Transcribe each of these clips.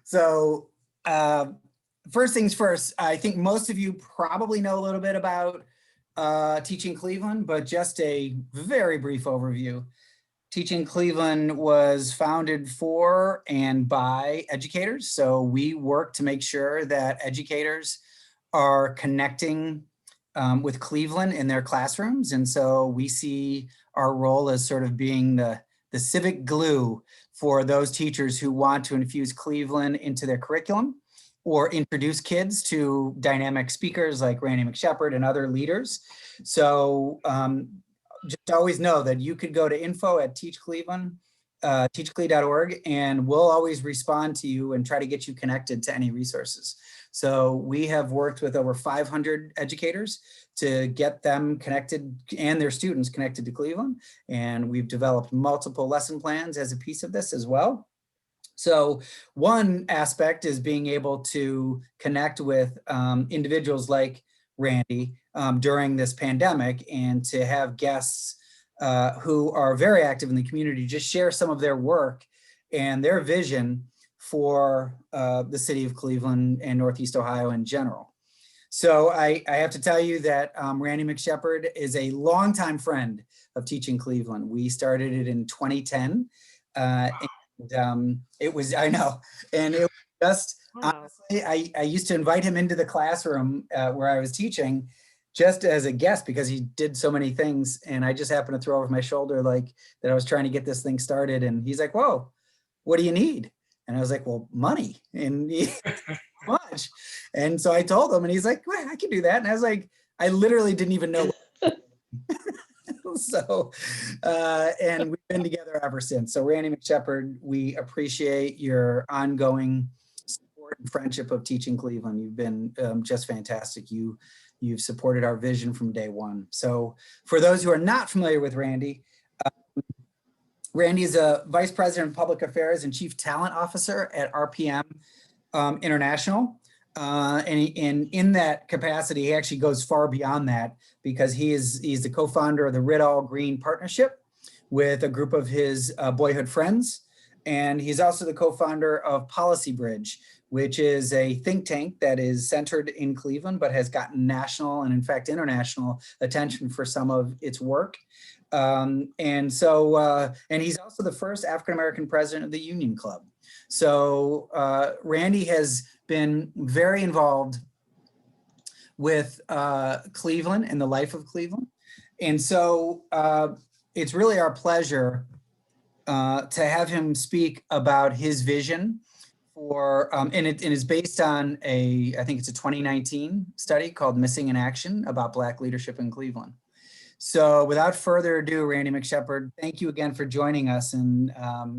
So first things first, I think most of you probably know a little bit about Teaching Cleveland, but just a very brief overview. Teaching Cleveland was founded for and by educators. So we work to make sure that educators are connecting with Cleveland in their classrooms. And so we see our role as sort of being the civic glue for those teachers who want to infuse Cleveland into their curriculum or introduce kids to dynamic speakers like Randy McShepard and other leaders. So just always know that you could go to info@teachcleveland, teachcle.org, and we'll always respond to you and try to get you connected to any resources. So we have worked with over 500 educators to get them connected and their students connected to Cleveland. And we've developed multiple lesson plans as a piece of this as well. So one aspect is being able to connect with individuals like Randy during this pandemic, and to have guests who are very active in the community just share some of their work and their vision for the city of Cleveland and Northeast Ohio in general. So I have to tell you that Randy McShepard is a longtime friend of Teaching Cleveland. We started it in 2010. And it was, I know, and it was just, honestly, I used to invite him into the classroom where I was teaching just as a guest because he did so many things. And I just happened to throw over my shoulder like that I was trying to get this thing started. And he's like, whoa, what do you need? And I was like, well, money. And he, much. And so I told him, and he's like, well, I can do that. And I was like, I literally didn't even know. So, and we've been together ever since. So Randy McShepard, we appreciate your ongoing support and friendship of Teaching Cleveland. You've been just fantastic. You've supported our vision from day one. So for those who are not familiar with Randy, Randy is a Vice President of Public Affairs and Chief Talent Officer at RPM International. And in that capacity, he actually goes far beyond that because he's the co-founder of the Riddall Green Partnership with a group of his boyhood friends. And he's also the co-founder of Policy Bridge, which is a think tank that is centered in Cleveland, but has gotten national and in fact international attention for some of its work. And he's also the first African-American president of the Union Club. So Randy has been very involved with Cleveland and the life of Cleveland. And so it's really our pleasure to have him speak about his vision for, and it is based on I think it's a 2019 study called Missing in Action about Black leadership in Cleveland. So without further ado, Randy McShepard, thank you again for joining us, and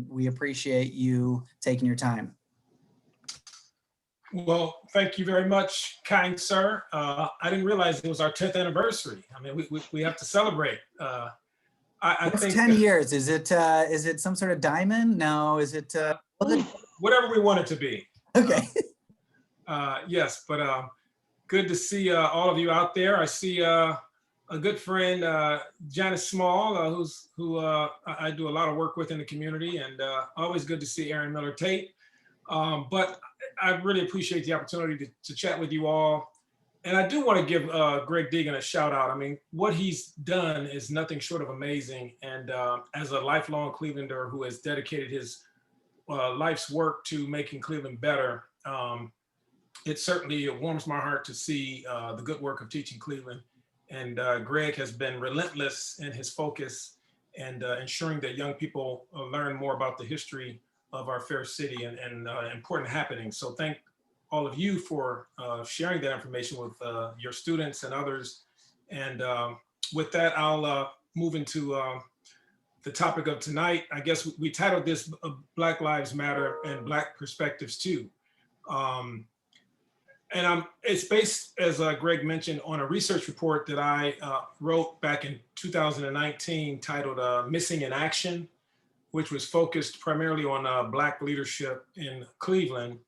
we appreciate you taking your time. Well, thank you very much, kind sir. I didn't realize it was our 10th anniversary. I mean, we have to celebrate. I think 10 years. Is it some sort of diamond? No, is it whatever we want it to be? Okay. Yes, but good to see all of you out there. I see a good friend, Janice Small, who I do a lot of work with in the community, and always good to see Aaron Miller Tate. But I really appreciate the opportunity to chat with you all. And I do want to give Greg Deegan a shout out. I mean, what he's done is nothing short of amazing. And as a lifelong Clevelander who has dedicated his life's work to making Cleveland better, it certainly warms my heart to see the good work of Teaching Cleveland. And Greg has been relentless in his focus and ensuring that young people learn more about the history of our fair city and important happenings. So thank all of you for sharing that information with your students and others. And with that, I'll move into the topic of tonight. I guess we titled this Black Lives Matter and Black Perspectives Too. And it's based, as Greg mentioned, on a research report that I wrote back in 2019 titled Missing in Action, which was focused primarily on Black leadership in Cleveland.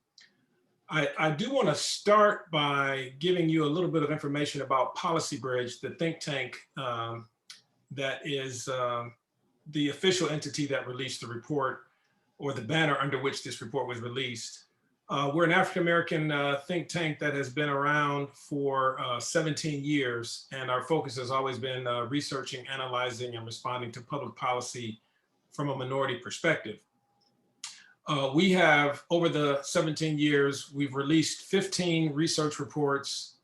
I do want to start by giving you a little bit of information about Policy Bridge, the think tank that is the official entity that released the report. or the banner under which this report was released. We're an African-American think tank that has been around for 17 years, and our focus has always been researching, analyzing, and responding to public policy from a minority perspective. We have, over the 17 years, we've released 15 research reports,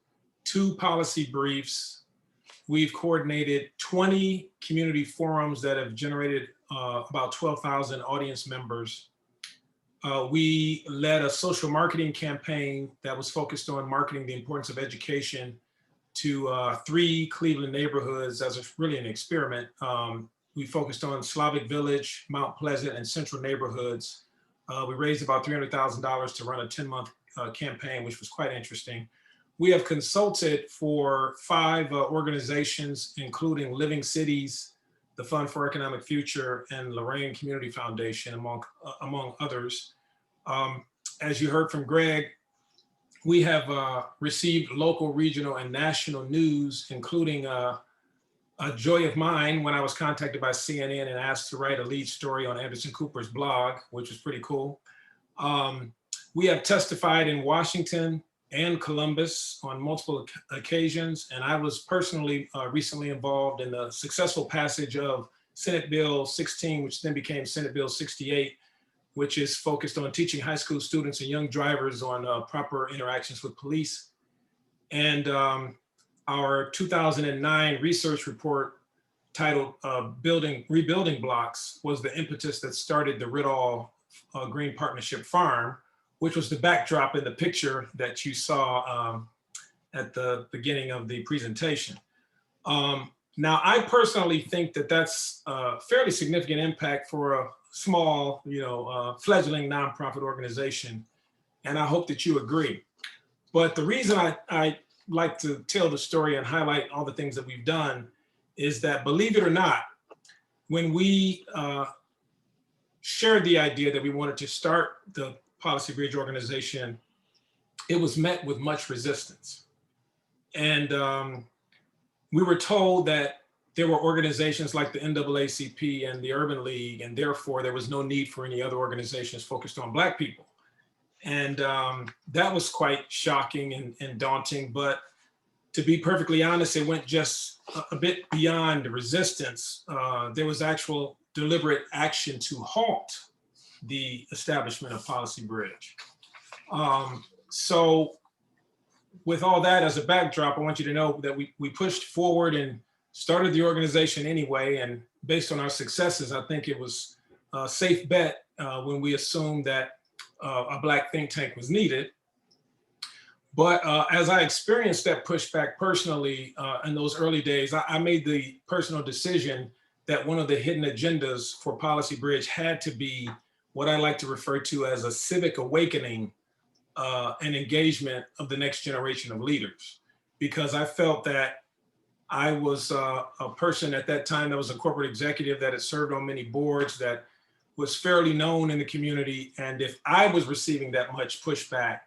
2 policy briefs. We've coordinated 20 community forums that have generated about 12,000 audience members. We led a social marketing campaign that was focused on marketing the importance of education to 3 Cleveland neighborhoods as really an experiment. We focused on Slavic Village, Mount Pleasant, and Central neighborhoods. We raised about $300,000 to run a 10-month campaign, which was quite interesting. We have consulted for 5 organizations, including Living Cities, the Fund for Economic Future, and Lorraine Community Foundation, among others. As you heard from Greg, we have received local, regional, and national news, including a joy of mine when I was contacted by CNN and asked to write a lead story on Anderson Cooper's blog, which was pretty cool. We have testified in Washington and Columbus on multiple occasions, and I was personally recently involved in the successful passage of Senate Bill 16, which then became Senate Bill 68, which is focused on teaching high school students and young drivers on proper interactions with police. And our 2009 research report titled Rebuilding Blocks was the impetus that started the Rittal Green Partnership Farm, which was the backdrop in the picture that you saw at the beginning of the presentation. Now, I personally think that that's a fairly significant impact for a small, fledgling nonprofit organization, and I hope that you agree. But the reason I like to tell the story and highlight all the things that we've done is that, believe it or not, when we shared the idea that we wanted to start the Policy Bridge organization, it was met with much resistance. And we were told that there were organizations like the NAACP and the Urban League, and therefore there was no need for any other organizations focused on Black people. And that was quite shocking and daunting, but to be perfectly honest, it went just a bit beyond the resistance. There was actual deliberate action to halt the establishment of Policy Bridge. So with all that as a backdrop, I want you to know that we pushed forward and started the organization anyway. And based on our successes, I think it was a safe bet when we assumed that a Black think tank was needed. But as I experienced that pushback personally in those early days, I made the personal decision that one of the hidden agendas for Policy Bridge had to be what I like to refer to as a civic awakening and engagement of the next generation of leaders. Because I felt that I was a person at that time that was a corporate executive that had served on many boards, that was fairly known in the community. And if I was receiving that much pushback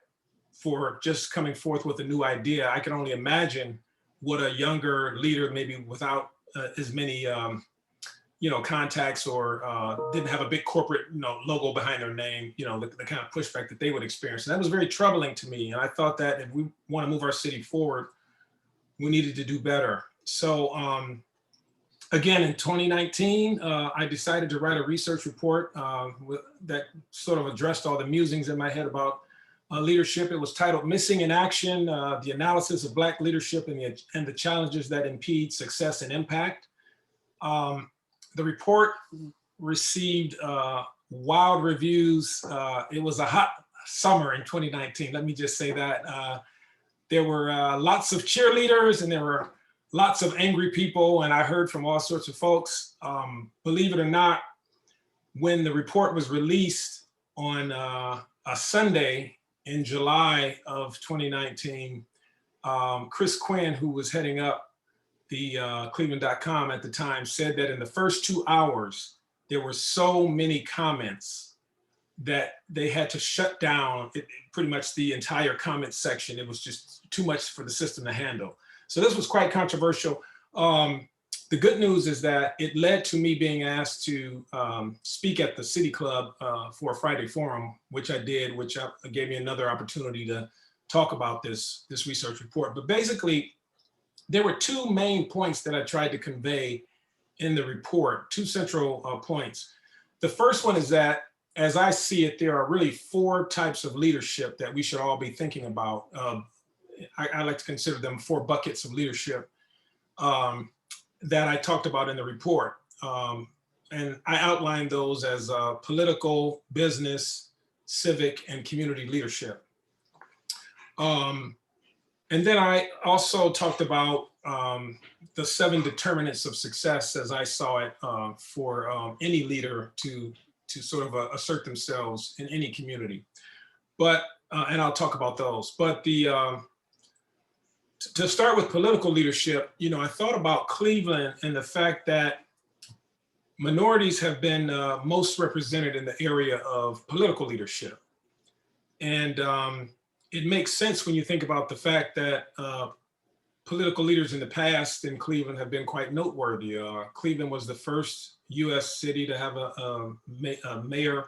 for just coming forth with a new idea, I can only imagine what a younger leader, maybe without as many contacts or didn't have a big corporate logo behind their name, the kind of pushback that they would experience. And that was very troubling to me. And I thought that if we want to move our city forward, we needed to do better. So again, in 2019, I decided to write a research report that sort of addressed all the musings in my head about leadership. It was titled Missing in Action, the Analysis of Black Leadership and the Challenges that Impede Success and Impact. The report received wild reviews. It was a hot summer in 2019, let me just say that. There were lots of cheerleaders and there were lots of angry people, and I heard from all sorts of folks. Believe it or not, when the report was released on a Sunday in July of 2019, Chris Quinn, who was heading up the Cleveland.com at the time, said that in the first 2 hours, there were so many comments that they had to shut down pretty much the entire comment section. It was just too much for the system to handle. So this was quite controversial. the good news is that it led to me being asked to speak at the City Club for a Friday forum, which I did, which gave me another opportunity to talk about this research report. But basically, there were two main points that I tried to convey in the report, two central points. The first one is that, as I see it, there are really four types of leadership that we should all be thinking about. I like to consider them four buckets of leadership that I talked about in the report. And I outlined those as political, business, civic, and community leadership. And then I also talked about the 7 determinants of success as I saw it for any leader to sort of assert themselves in any community. But, and I'll talk about those. But to start with political leadership, you know, I thought about Cleveland and the fact that minorities have been most represented in the area of political leadership. And it makes sense when you think about the fact that political leaders in the past in Cleveland have been quite noteworthy. Cleveland was the first US city to have a mayor,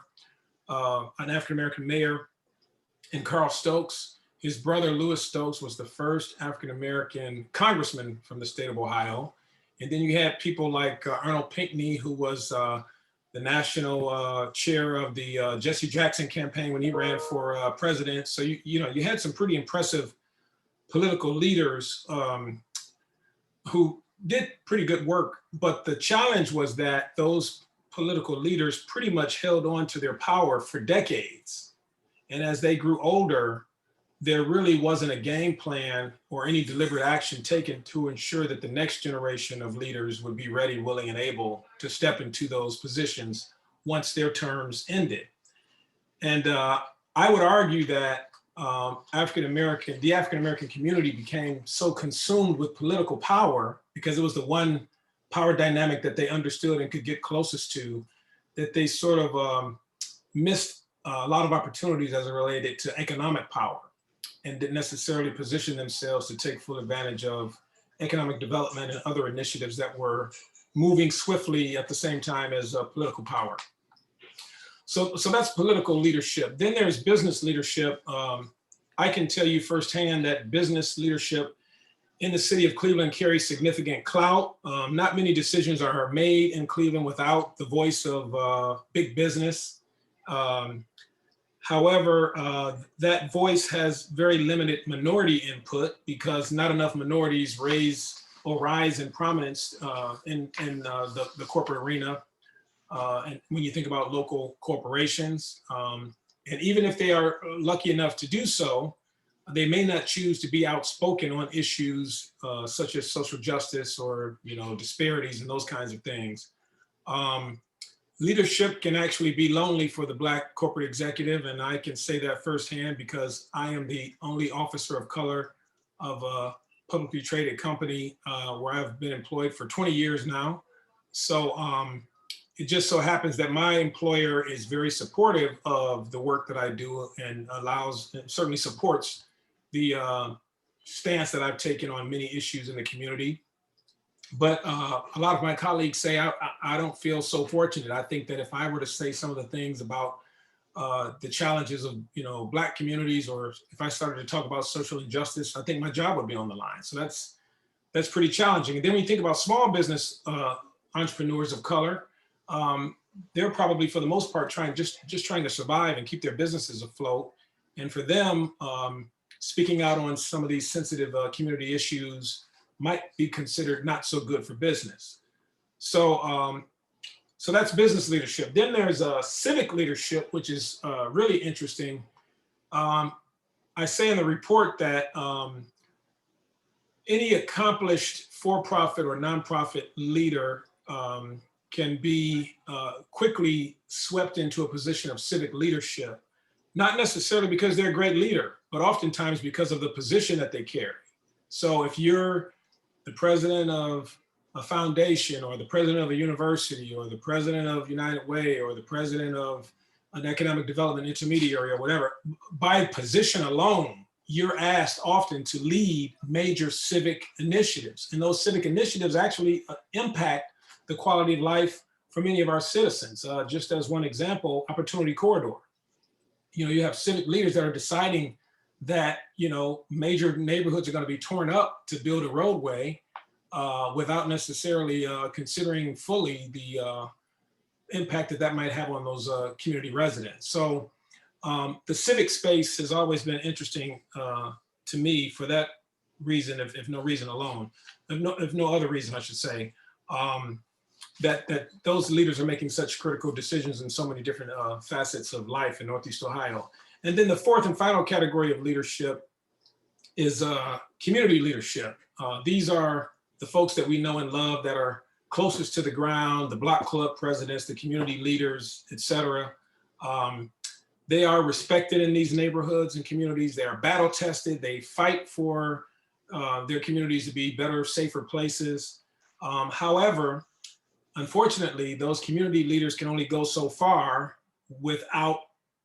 an African-American mayor, in Carl Stokes. His brother, Lewis Stokes, was the first African-American congressman from the state of Ohio. And then you had people like Arnold Pinckney, who was the national chair of the Jesse Jackson campaign when he ran for president. So, you had some pretty impressive political leaders who did pretty good work. But the challenge was that those political leaders pretty much held on to their power for decades. And as they grew older, there really wasn't a game plan or any deliberate action taken to ensure that the next generation of leaders would be ready, willing, and able to step into those positions once their terms ended. And I would argue that the African-American community became so consumed with political power because it was the one power dynamic that they understood and could get closest to, that they sort of missed a lot of opportunities as it related to economic power, and didn't necessarily position themselves to take full advantage of economic development and other initiatives that were moving swiftly at the same time as political power. So that's political leadership. Then there's business leadership. I can tell you firsthand that business leadership in the city of Cleveland carries significant clout. Not many decisions are made in Cleveland without the voice of big business. However, that voice has very limited minority input because not enough minorities rise in prominence in the corporate arena. And when you think about local corporations, and even if they are lucky enough to do so, they may not choose to be outspoken on issues such as social justice or disparities and those kinds of things. Leadership can actually be lonely for the Black corporate executive, and I can say that firsthand because I am the only officer of color of a publicly traded company where I've been employed for 20 years now. So it just so happens that my employer is very supportive of the work that I do and certainly supports the stance that I've taken on many issues in the community. But a lot of my colleagues say I don't feel so fortunate. I think that if I were to say some of the things about the challenges of Black communities, or if I started to talk about social injustice, I think my job would be on the line. So that's pretty challenging. And then when you think about small business entrepreneurs of color, they're probably for the most part just trying to survive and keep their businesses afloat. And for them, speaking out on some of these sensitive community issues might be considered not so good for business. So that's business leadership. Then there's civic leadership, which is really interesting. I say in the report that any accomplished for-profit or nonprofit leader can be quickly swept into a position of civic leadership, not necessarily because they're a great leader, but oftentimes because of the position that they carry. So if you're the president of a foundation, or the president of a university, or the president of United Way, or the president of an economic development intermediary, or whatever, by position alone, you're asked often to lead major civic initiatives. And those civic initiatives actually impact the quality of life for many of our citizens. Just as one example, Opportunity Corridor. You have civic leaders that are deciding that, major neighborhoods are going to be torn up to build a roadway without necessarily considering fully the impact that might have on those community residents. So the civic space has always been interesting to me for that reason, if no reason alone, if no other reason, I should say, that those leaders are making such critical decisions in so many different facets of life in Northeast Ohio. And then the fourth and final category of leadership is community leadership. These are the folks that we know and love that are closest to the ground, the block club presidents, the community leaders, et cetera. They are respected in these neighborhoods and communities. They are battle tested. They fight for their communities to be better, safer places. However, unfortunately, those community leaders can only go so far without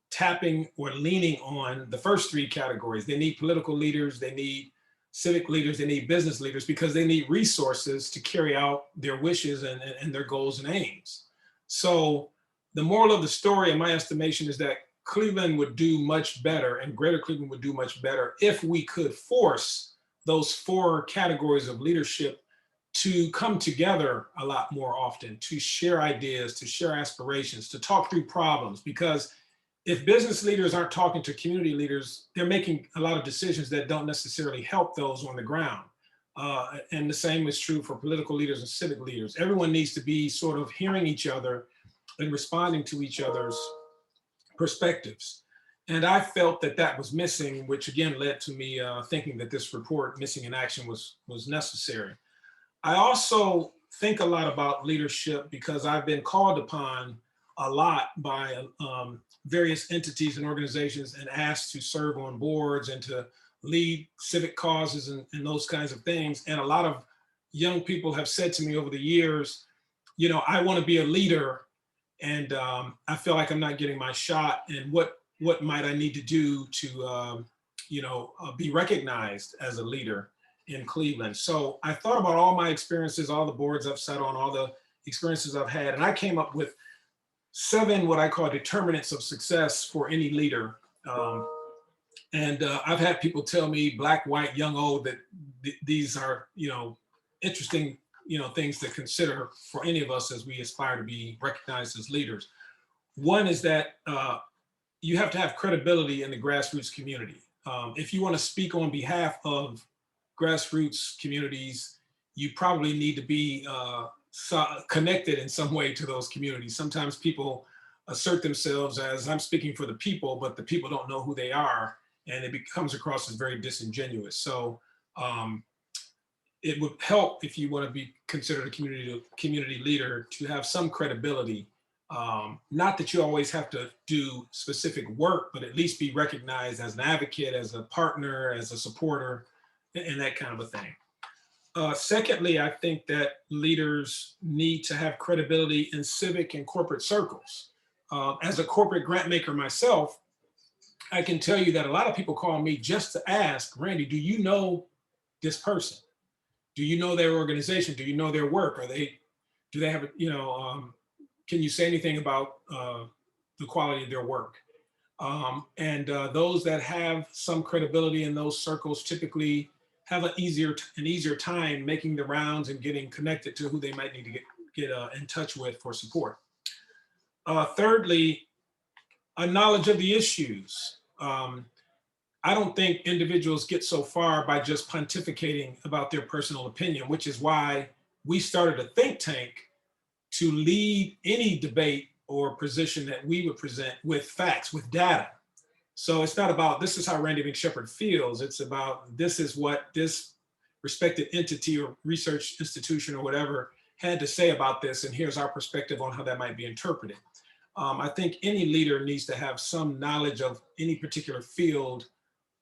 tapping or leaning on the first three categories. They need political leaders, they need civic leaders, they need business leaders, because they need resources to carry out their wishes and their goals and aims. So the moral of the story, in my estimation, is that Cleveland would do much better, and Greater Cleveland would do much better, if we could force those four categories of leadership to come together a lot more often, to share ideas, to share aspirations, to talk through problems. Because if business leaders aren't talking to community leaders, they're making a lot of decisions that don't necessarily help those on the ground. And the same is true for political leaders and civic leaders. Everyone needs to be sort of hearing each other and responding to each other's perspectives. And I felt that was missing, which again led to me thinking that this report, Missing in Action, was necessary. I also think a lot about leadership because I've been called upon a lot by various entities and organizations and asked to serve on boards and to lead civic causes and those kinds of things. And a lot of young people have said to me over the years, I want to be a leader, and I feel like I'm not getting my shot. And what might I need to do to be recognized as a leader in Cleveland? So I thought about all my experiences, all the boards I've sat on, all the experiences I've had, and I came up with 7 what I call determinants of success for any leader. And I've had people tell me, black, white, young, old, that these are interesting things to consider for any of us as we aspire to be recognized as leaders. One is that you have to have credibility in the grassroots community. If you want to speak on behalf of grassroots communities, you probably need to be connected in some way to those communities. Sometimes people assert themselves as, I'm speaking for the people, but the people don't know who they are, and it comes across as very disingenuous. So it would help, if you want to be considered a community leader, to have some credibility. Not that you always have to do specific work, but at least be recognized as an advocate, as a partner, as a supporter, and that kind of a thing. Secondly, I think that leaders need to have credibility in civic and corporate circles. As a corporate grant maker myself, I can tell you that a lot of people call me just to ask, Randy, do you know this person? Do you know their organization? Do you know their work? Do they have, can you say anything about the quality of their work? And those that have some credibility in those circles typically have an easier time making the rounds and getting connected to who they might need to get in touch with for support. Thirdly, a knowledge of the issues. I don't think individuals get so far by just pontificating about their personal opinion, which is why we started a think tank to lead any debate or position that we would present with facts, with data. So it's not about, this is how Randy McShepard feels. It's about, this is what this respected entity or research institution or whatever had to say about this, and here's our perspective on how that might be interpreted. I think any leader needs to have some knowledge of any particular field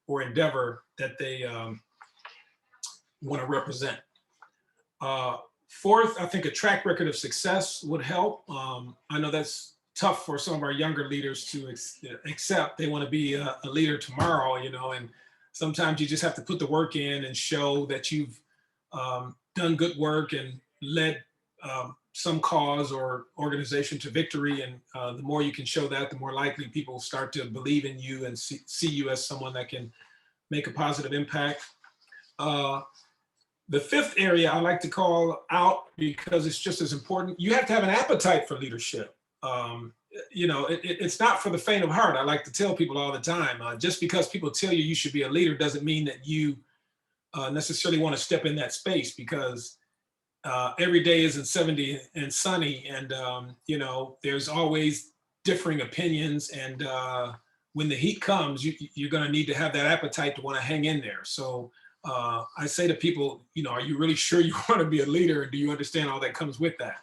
or endeavor that they want to represent. Fourth, I think a track record of success would help. I know that's tough for some of our younger leaders to accept. They want to be a leader tomorrow, and Sometimes you just have to put the work in and show that you've done good work and led some cause or organization to victory. And the more you can show that, the more likely people start to believe in you and see you as someone that can make a positive impact. The fifth area I like to call out, because it's just as important, you have to have an appetite for leadership. You know, it's not for the faint of heart. I like to tell people all the time, just because people tell you you should be a leader doesn't mean that you necessarily want to step in that space, because every day isn't 70 and sunny, and you know, there's always differing opinions, and when the heat comes, you're going to need to have that appetite to want to hang in there. So I say to people, you know, are you really sure you want to be a leader, and do you understand all that comes with that?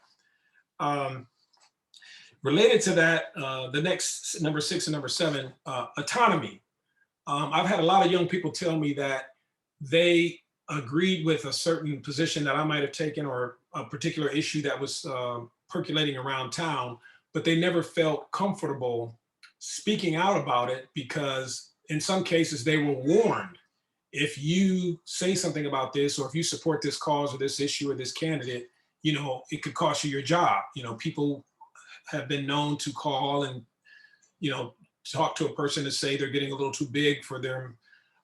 Related to that, the next number 6 and number 7, autonomy. I've had a lot of young people tell me that they agreed with a certain position that I might have taken, or a particular issue that was percolating around town, but they never felt comfortable speaking out about it, because in some cases they were warned, if you say something about this, or if you support this cause or this issue or this candidate, you know, it could cost you your job. You know, people have been known to call and, you know, talk to a person to say they're getting a little too big for their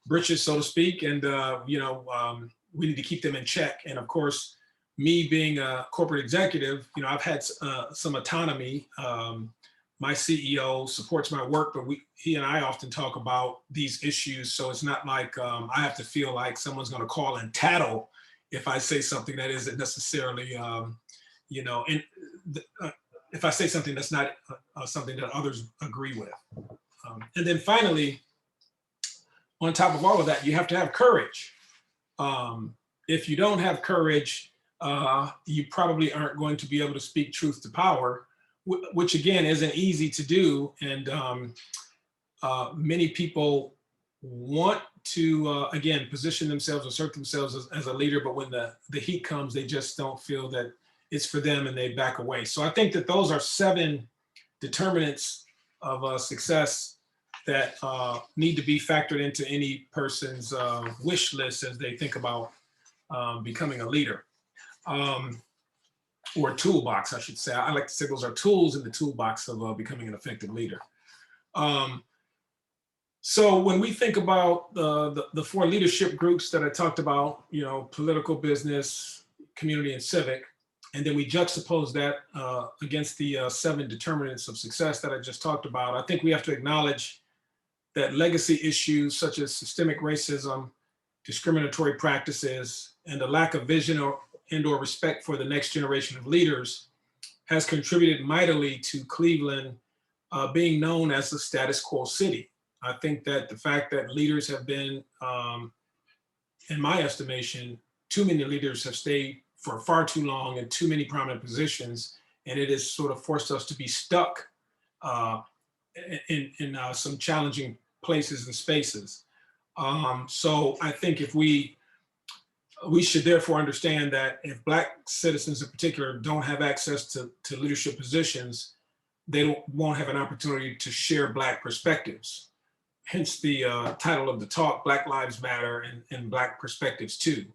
britches, so to speak. And, you know, we need to keep them in check. And of course, me being a corporate executive, you know, I've had some autonomy. My CEO supports my work, but he and I often talk about these issues. So it's not like I have to feel like someone's going to call and tattle if I say something that isn't necessarily, you know, if I say something that's not something that others agree with. And then finally, on top of all of that, you have to have courage. If you don't have courage, you probably aren't going to be able to speak truth to power, which again isn't easy to do. And many people want to, again, position themselves, assert themselves as a leader, but when the heat comes, they just don't feel that it's for them, and they back away. So I think that those are 7 determinants of success that need to be factored into any person's wish list as they think about becoming a leader. Or toolbox, I should say. I like to say those are tools in the toolbox of becoming an effective leader. So when we think about the 4 leadership groups that I talked about, you know, political, business, community, and civic, and then we juxtapose that against the 7 determinants of success that I just talked about, I think we have to acknowledge that legacy issues such as systemic racism, discriminatory practices, and the lack of vision or respect for the next generation of leaders has contributed mightily to Cleveland being known as the status quo city. I think that the fact that leaders have been, in my estimation, too many leaders have stayed for far too long in too many prominent positions, and it has sort of forced us to be stuck in some challenging places and spaces. So I think if we should therefore understand that if Black citizens in particular don't have access to leadership positions, they won't have an opportunity to share Black perspectives. Hence the title of the talk, Black Lives Matter and Black Perspectives Too.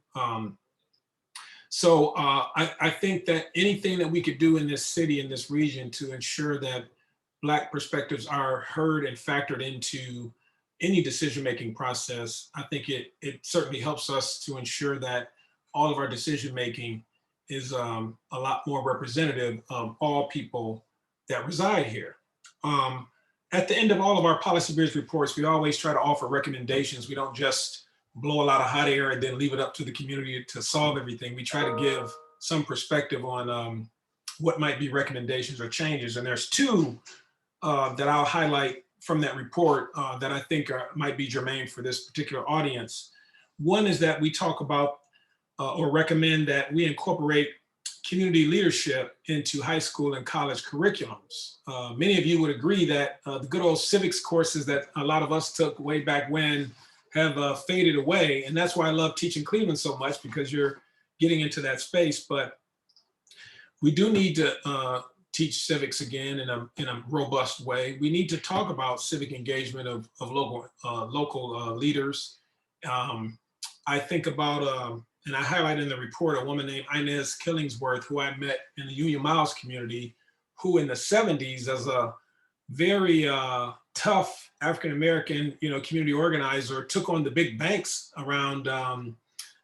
So I think that anything that we could do in this city, in this region, to ensure that Black perspectives are heard and factored into any decision-making process, I think it certainly helps us to ensure that all of our decision-making is a lot more representative of all people that reside here. At the end of all of our policy bridge reports, we always try to offer recommendations. We don't just blow a lot of hot air and then leave it up to the community to solve everything. We try to give some perspective on what might be recommendations or changes. And there's 2 that I'll highlight from that report that I think might be germane for this particular audience. One is that we talk about or recommend that we incorporate community leadership into high school and college curriculums. Many of you would agree that the good old civics courses that a lot of us took way back when have faded away. And that's why I love teaching Cleveland so much, because you're getting into that space. But we do need to teach civics again in a robust way. We need to talk about civic engagement of local leaders I think about, and I highlight in the report, a woman named Inez Killingsworth, who I met in the Union Miles community, who in the 70s, as a very tough African-American, community organizer, took on the big banks around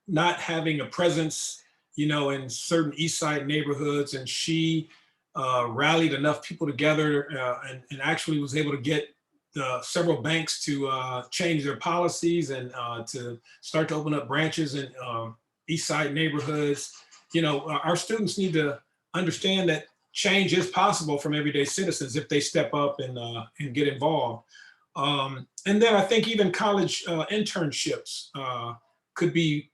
not having a presence, in certain East Side neighborhoods. And she rallied enough people together and actually was able to get several banks to change their policies and to start to open up branches in East Side neighborhoods. Our students need to understand that change is possible from everyday citizens if they step up and get involved. And then I think even college internships could be,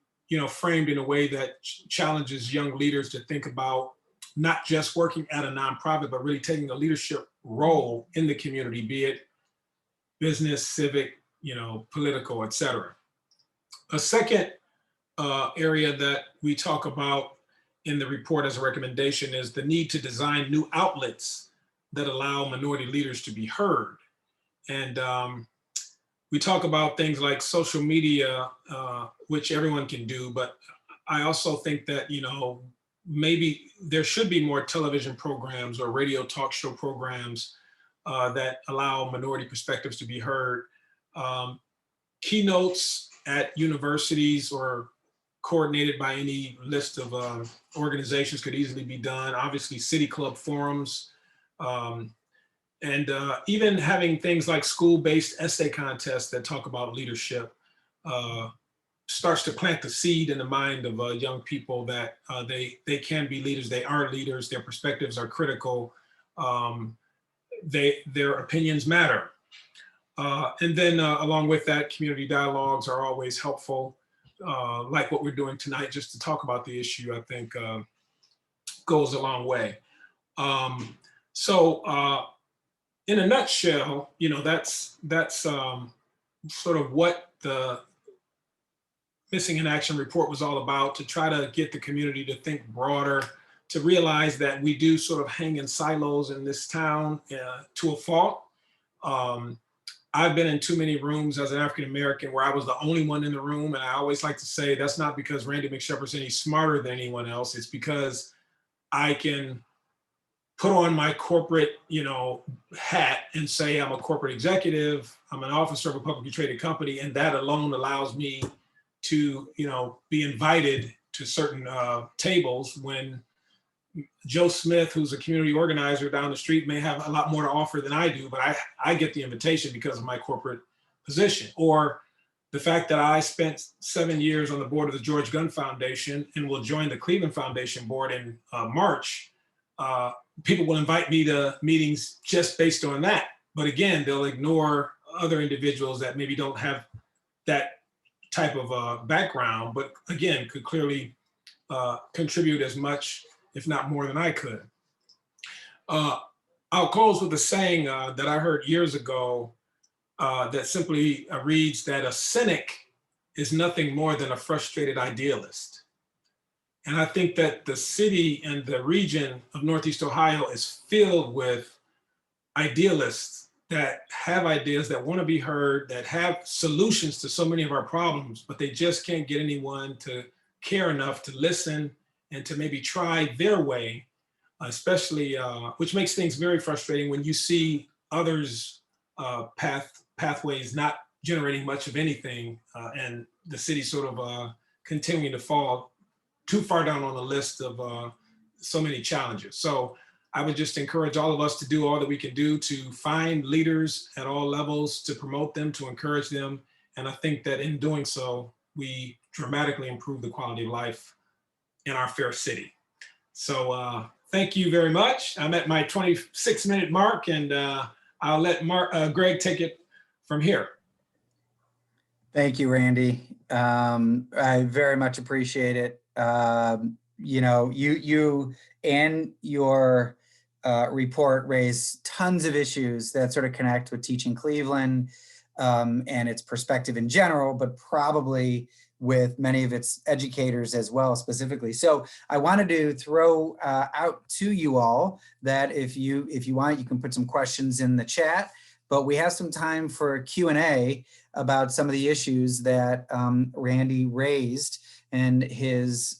framed in a way that challenges young leaders to think about not just working at a nonprofit, but really taking a leadership role in the community, be it business, civic, political, et cetera. A second area that we talk about in the report as a recommendation is the need to design new outlets that allow minority leaders to be heard. And we talk about things like social media, which everyone can do, but I also think that, maybe there should be more television programs or radio talk show programs that allow minority perspectives to be heard. Keynotes at universities or coordinated by any list of organizations could easily be done. Obviously, city club forums, and even having things like school-based essay contests that talk about leadership starts to plant the seed in the mind of young people that they can be leaders, they are leaders, their perspectives are critical, their opinions matter. And then along with that, community dialogues are always helpful, like what we're doing tonight, just to talk about the issue, I think goes a long way. So in a nutshell, that's sort of what the Missing in Action report was all about, to try to get the community to think broader, to realize that we do sort of hang in silos in this town to a fault. I've been in too many rooms as an African-American where I was the only one in the room. And I always like to say, that's not because Randy McShepard's any smarter than anyone else. It's because I can put on my corporate, hat and say I'm a corporate executive, I'm an officer of a publicly traded company, and that alone allows me to, be invited to certain tables when Joe Smith, who's a community organizer down the street, may have a lot more to offer than I do, but I get the invitation because of my corporate position. Or the fact that I spent 7 years on the board of the George Gunn Foundation and will join the Cleveland Foundation board in March. People will invite me to meetings just based on that. But again, they'll ignore other individuals that maybe don't have that type of background, but again, could clearly contribute as much, if not more than I could. I'll close with a saying that I heard years ago that simply reads that a cynic is nothing more than a frustrated idealist. And I think that the city and the region of Northeast Ohio is filled with idealists that have ideas, that want to be heard, that have solutions to so many of our problems, but they just can't get anyone to care enough to listen and to maybe try their way, especially, which makes things very frustrating when you see others' pathways not generating much of anything, and the city sort of continuing to fall too far down on the list of so many challenges. So I would just encourage all of us to do all that we can do to find leaders at all levels, to promote them, to encourage them. And I think that in doing so, we dramatically improve the quality of life in our fair city. So thank you very much. I'm at my 26-minute mark, and I'll let Greg take it from here. Thank you, Randy. I very much appreciate it. You and your report raise tons of issues that sort of connect with Teaching Cleveland and its perspective in general, but probably with many of its educators as well, specifically. So I wanted to throw out to you all that if you want, you can put some questions in the chat. but we have some time for Q&A about some of the issues that Randy raised in his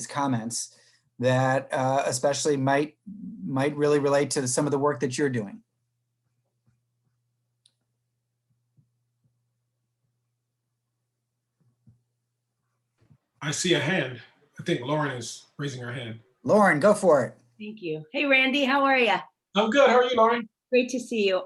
comments that especially might really relate to some of the work that you're doing. I see a hand. I think Lauren is raising her hand. Lauren, go for it. Thank you. Hey, Randy, how are you? I'm good. How are you, Lauren? Great to see you.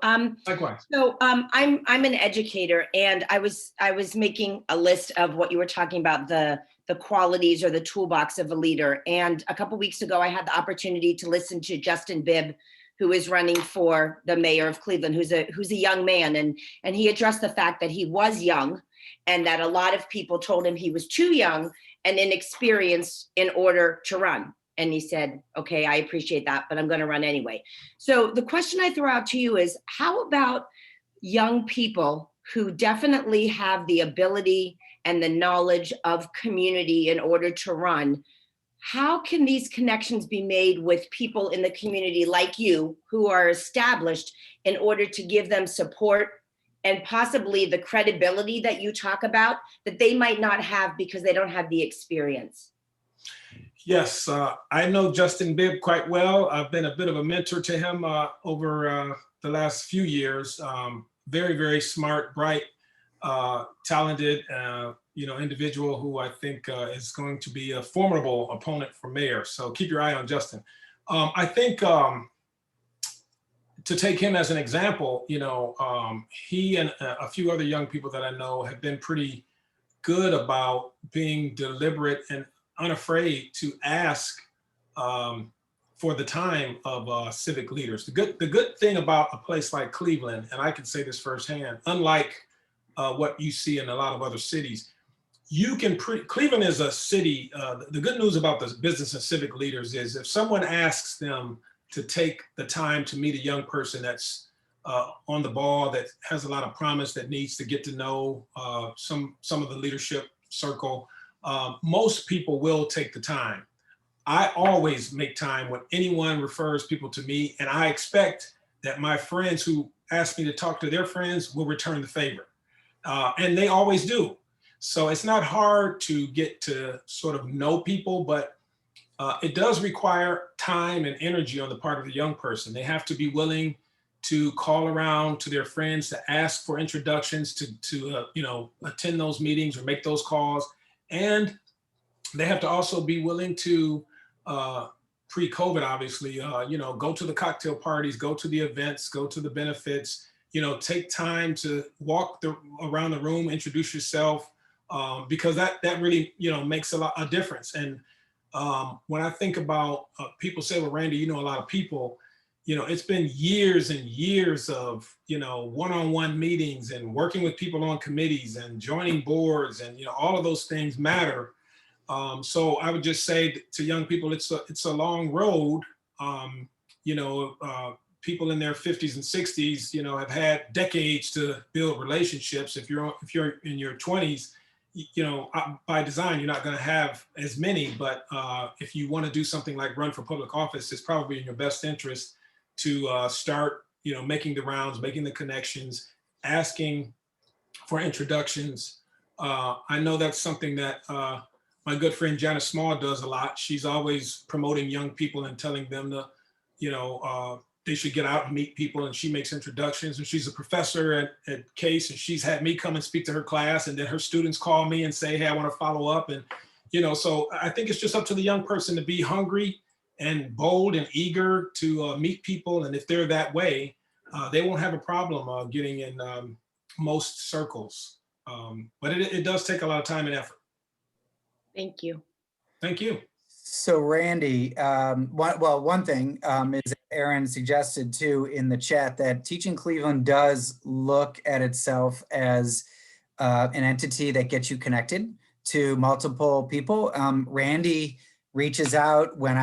Likewise. So I'm an educator, and I was making a list of what you were talking about, the qualities or the toolbox of a leader. And a couple weeks ago, I had the opportunity to listen to Justin Bibb, who is running for the mayor of Cleveland, who's a young man, and he addressed the fact that he was young, and that a lot of people told him he was too young and inexperienced in order to run. And he said, okay, I appreciate that, but I'm going to run anyway. So the question I throw out to you is, how about young people who definitely have the ability and the knowledge of community in order to run? How can these connections be made with people in the community like you who are established in order to give them support and possibly the credibility that you talk about that they might not have because they don't have the experience? Yes, I know Justin Bibb quite well. I've been a bit of a mentor to him over the last few years. Very, very smart, bright, talented, individual who I think is going to be a formidable opponent for mayor. So keep your eye on Justin. I think to take him as an example, he and a few other young people that I know have been pretty good about being deliberate and unafraid to ask for the time of civic leaders. The good thing about a place like Cleveland, and I can say this firsthand, unlike what you see in a lot of other cities, Cleveland is a city. The good news about the business and civic leaders is if someone asks them to take the time to meet a young person that's on the ball, that has a lot of promise, that needs to get to know some of the leadership circle, most people will take the time. I always make time when anyone refers people to me, and I expect that my friends who ask me to talk to their friends will return the favor. And they always do. So it's not hard to get to sort of know people, but it does require time and energy on the part of the young person. They have to be willing to call around to their friends, to ask for introductions, to attend those meetings or make those calls. And they have to also be willing to, pre-COVID, obviously, go to the cocktail parties, go to the events, go to the benefits, take time to walk around the room, introduce yourself, because that really, makes a difference. And when I think about people say, well, Randy, you know a lot of people, it's been years and years of, one-on-one meetings and working with people on committees and joining boards, and, all of those things matter. So I would just say to young people, it's a long road. People in their 50s and 60s, have had decades to build relationships. If you're in your 20s, by design, you're not going to have as many. But if you want to do something like run for public office, it's probably in your best interest to start, making the rounds, making the connections, asking for introductions. I know that's something that my good friend Janice Small does a lot. She's always promoting young people and telling them to, they should get out and meet people, and she makes introductions. And she's a professor at Case, and she's had me come and speak to her class, and then her students call me and say, hey, I want to follow up. And, so I think it's just up to the young person to be hungry and bold and eager to meet people. And if they're that way, they won't have a problem getting in most circles. But it does take a lot of time and effort. Thank you. Thank you. So Randy, one thing is Aaron suggested too in the chat that Teaching Cleveland does look at itself as an entity that gets you connected to multiple people. Randy reaches out when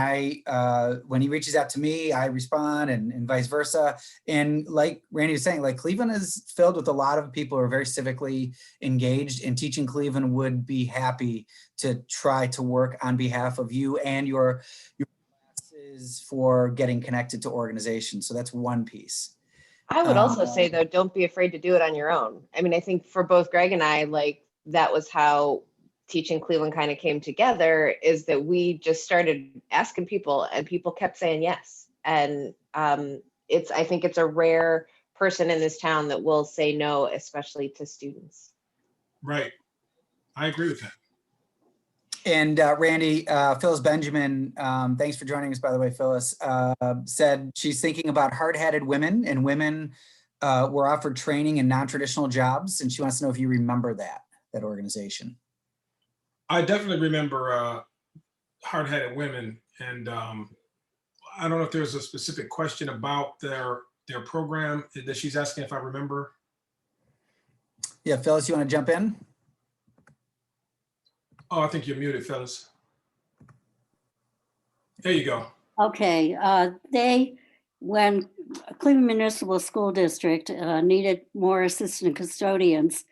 he reaches out to me, I respond, and vice versa. And like Randy was saying, like Cleveland is filled with a lot of people who are very civically engaged, and Teaching Cleveland would be happy to try to work on behalf of you and your classes for getting connected to organizations. So that's one piece. I would also say, though, don't be afraid to do it on your own. I mean, I think for both Greg and I, like, that was how Teaching Cleveland kind of came together, is that we just started asking people and people kept saying yes. And I think it's a rare person in this town that will say no, especially to students. Right. I agree with that. And Randy, Phyllis Benjamin, thanks for joining us, by the way, Phyllis, said she's thinking about hard-headed women, and women were offered training in non-traditional jobs, and she wants to know if you remember that organization. I definitely remember hard-headed women, and I don't know if there's a specific question about their program that she's asking if I remember. Yeah, Phyllis, you want to jump in? Oh, I think you're muted, Phyllis. There you go. Okay, when Cleveland Municipal School District needed more assistant custodians,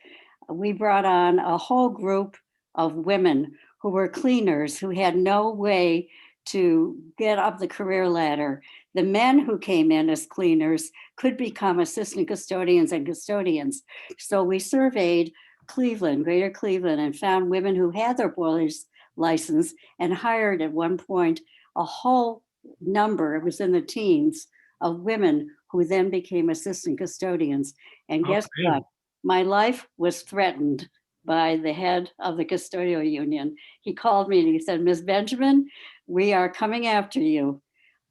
we brought on a whole group of women who were cleaners who had no way to get up the career ladder. The men who came in as cleaners could become assistant custodians and custodians. So we surveyed Cleveland, Greater Cleveland, and found women who had their boiler's license and hired at one point a whole number, it was in the teens, of women who then became assistant custodians. And guess what? My life was threatened by the head of the custodial union. He called me and he said, Ms. Benjamin, we are coming after you.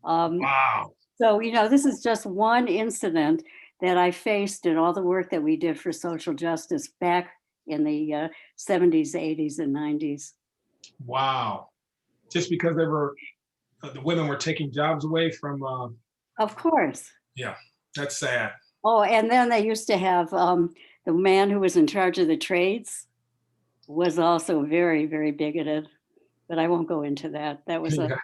Wow. So, this is just one incident that I faced in all the work that we did for social justice back in the 70s, 80s, and 90s. Wow. Just because they were, the women were taking jobs away from. Of course. Yeah, that's sad. Oh, and then they used to have the man who was in charge of the trades was also very, very bigoted, but I won't go into that. That was Yeah.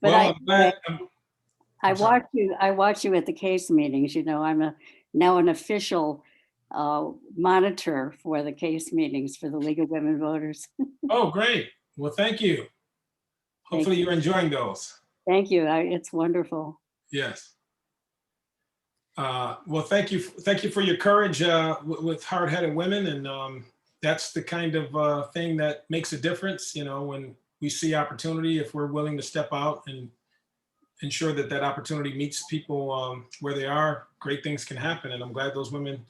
But well, I watch you at the case meetings. I'm now an official monitor for the case meetings for the League of Women Voters. Oh, great. Well, thank you. Hopefully you're enjoying those. Thank you. It's wonderful. Yes. Well, thank you for your courage with hard-headed women, and that's the kind of thing that makes a difference. When we see opportunity, if we're willing to step out and ensure that opportunity meets people where they are, great things can happen. And I'm glad those women